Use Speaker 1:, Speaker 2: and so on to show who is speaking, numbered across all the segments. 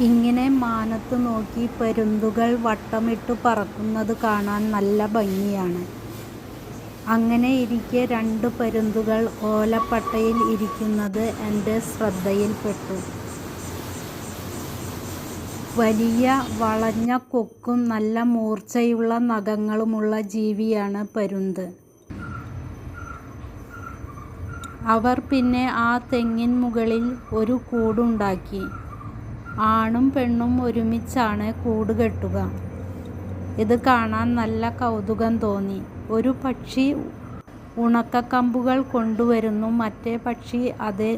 Speaker 1: ഇങ്ങനെ മാനത്ത് നോക്കി പരുന്തുകൾ വട്ടമിട്ടു പറക്കുന്നത് കാണാൻ നല്ല ഭംഗിയാണ്. അങ്ങനെയിരിക്കെ 2 പരുന്തുകൾ ഓലപ്പട്ടയിൽ ഇരിക്കുന്നത് എൻ്റെ ശ്രദ്ധയിൽപ്പെട്ടു. വലിയ വളഞ്ഞ കൊക്കും നല്ല മൂർച്ചയുള്ള നഖങ്ങളുമുള്ള ജീവിയാണ് പരുന്ത്. അവർ പിന്നെ ആ തെങ്ങിൻ മുകളിൽ ഒരു കൂടുണ്ടാക്കി. ആണും പെണ്ണും ഒരുമിച്ചാണ് കൂട് കെട്ടുക. ഇത് കാണാൻ നല്ല കൗതുകം തോന്നി. ഒരു പക്ഷി ഉണക്കക്കമ്പുകൾ കൊണ്ടുവരുന്നു. മറ്റേ പക്ഷി അത്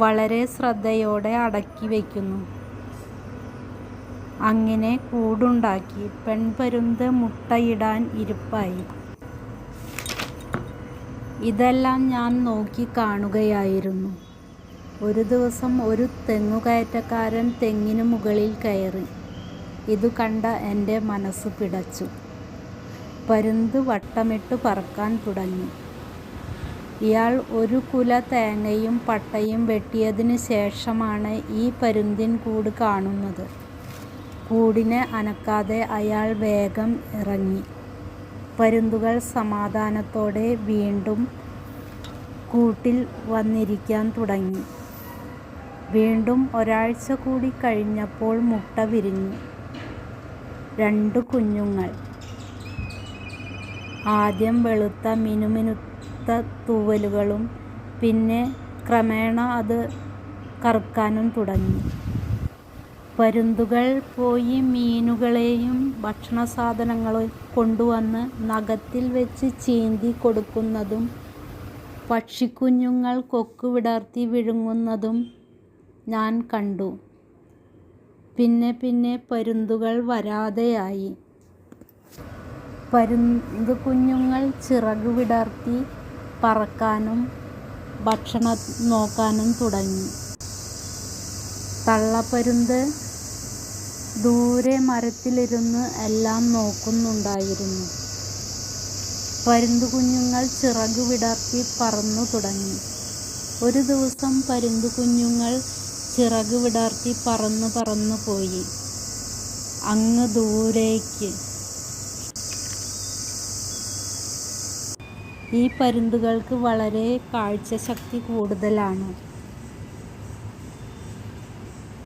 Speaker 1: വളരെ ശ്രദ്ധയോടെ അടക്കി വയ്ക്കുന്നു. അങ്ങനെ കൂടുണ്ടാക്കി. പെൺപരുന്ത് മുട്ടയിടാൻ ഇരിപ്പായി. ഇതെല്ലാം ഞാൻ നോക്കി കാണുകയായിരുന്നു. ഒരു ദിവസം ഒരു തെങ്ങുകയറ്റക്കാരൻ തെങ്ങിനു മുകളിൽ കയറി. ഇതു കണ്ട എൻ്റെ മനസ്സ് പിടച്ചു. പരുന്ത് വട്ടമിട്ട് പറക്കാൻ തുടങ്ങി. ഇയാൾ ഒരു കുല തേങ്ങയും പട്ടയും വെട്ടിയതിനു ശേഷമാണ് ഈ പരുന്തിൻ കൂട് കാണുന്നത്. കൂടിനെ അനക്കാതെ അയാൾ വേഗം ഇറങ്ങി. പരുന്തുകൾ സമാധാനത്തോടെ വീണ്ടും കൂട്ടിൽ വന്നിരിക്കാൻ തുടങ്ങി. വീണ്ടും ഒരാഴ്ച കൂടി കഴിഞ്ഞപ്പോൾ മുട്ട വിരിഞ്ഞു. 2 കുഞ്ഞുങ്ങൾ. ആദ്യം വെളുത്ത മിനുമിനുത്ത തൂവലുകളും പിന്നെ ക്രമേണ അത് കറുക്കാനും തുടങ്ങി. പരുന്തുകൾ പോയി മീനുകളെയും ഭക്ഷണസാധനങ്ങളും കൊണ്ടുവന്ന് നഖത്തിൽ വെച്ച് ചീന്തി കൊടുക്കുന്നതും പക്ഷിക്കുഞ്ഞുങ്ങൾ കൊക്ക് വിടർത്തി വിഴുങ്ങുന്നതും ഞാൻ കണ്ടു. പിന്നെ പരുന്തുകൾ വരാതെയായി. പരുന്തുകുഞ്ഞുങ്ങൾ ചിറക് വിടർത്തി പറക്കാനും ഭക്ഷണം നോക്കാനും തുടങ്ങി. തള്ളപ്പരുന്ത് ദൂരെ മരത്തിലിരുന്ന് എല്ലാം നോക്കുന്നുണ്ടായിരുന്നു. പരുന്തുകുഞ്ഞുങ്ങൾ ചിറക് വിടർത്തി പറന്നു തുടങ്ങി. ഒരു ദിവസം പരുന്തുകുഞ്ഞുങ്ങൾ ചിറക് വിടർത്തി പറന്നു പോയി അങ്ങ് ദൂരേക്ക്. ഈ പരുന്തുകൾക്ക് വളരെ കാഴ്ചശക്തി കൂടുതലാണ്.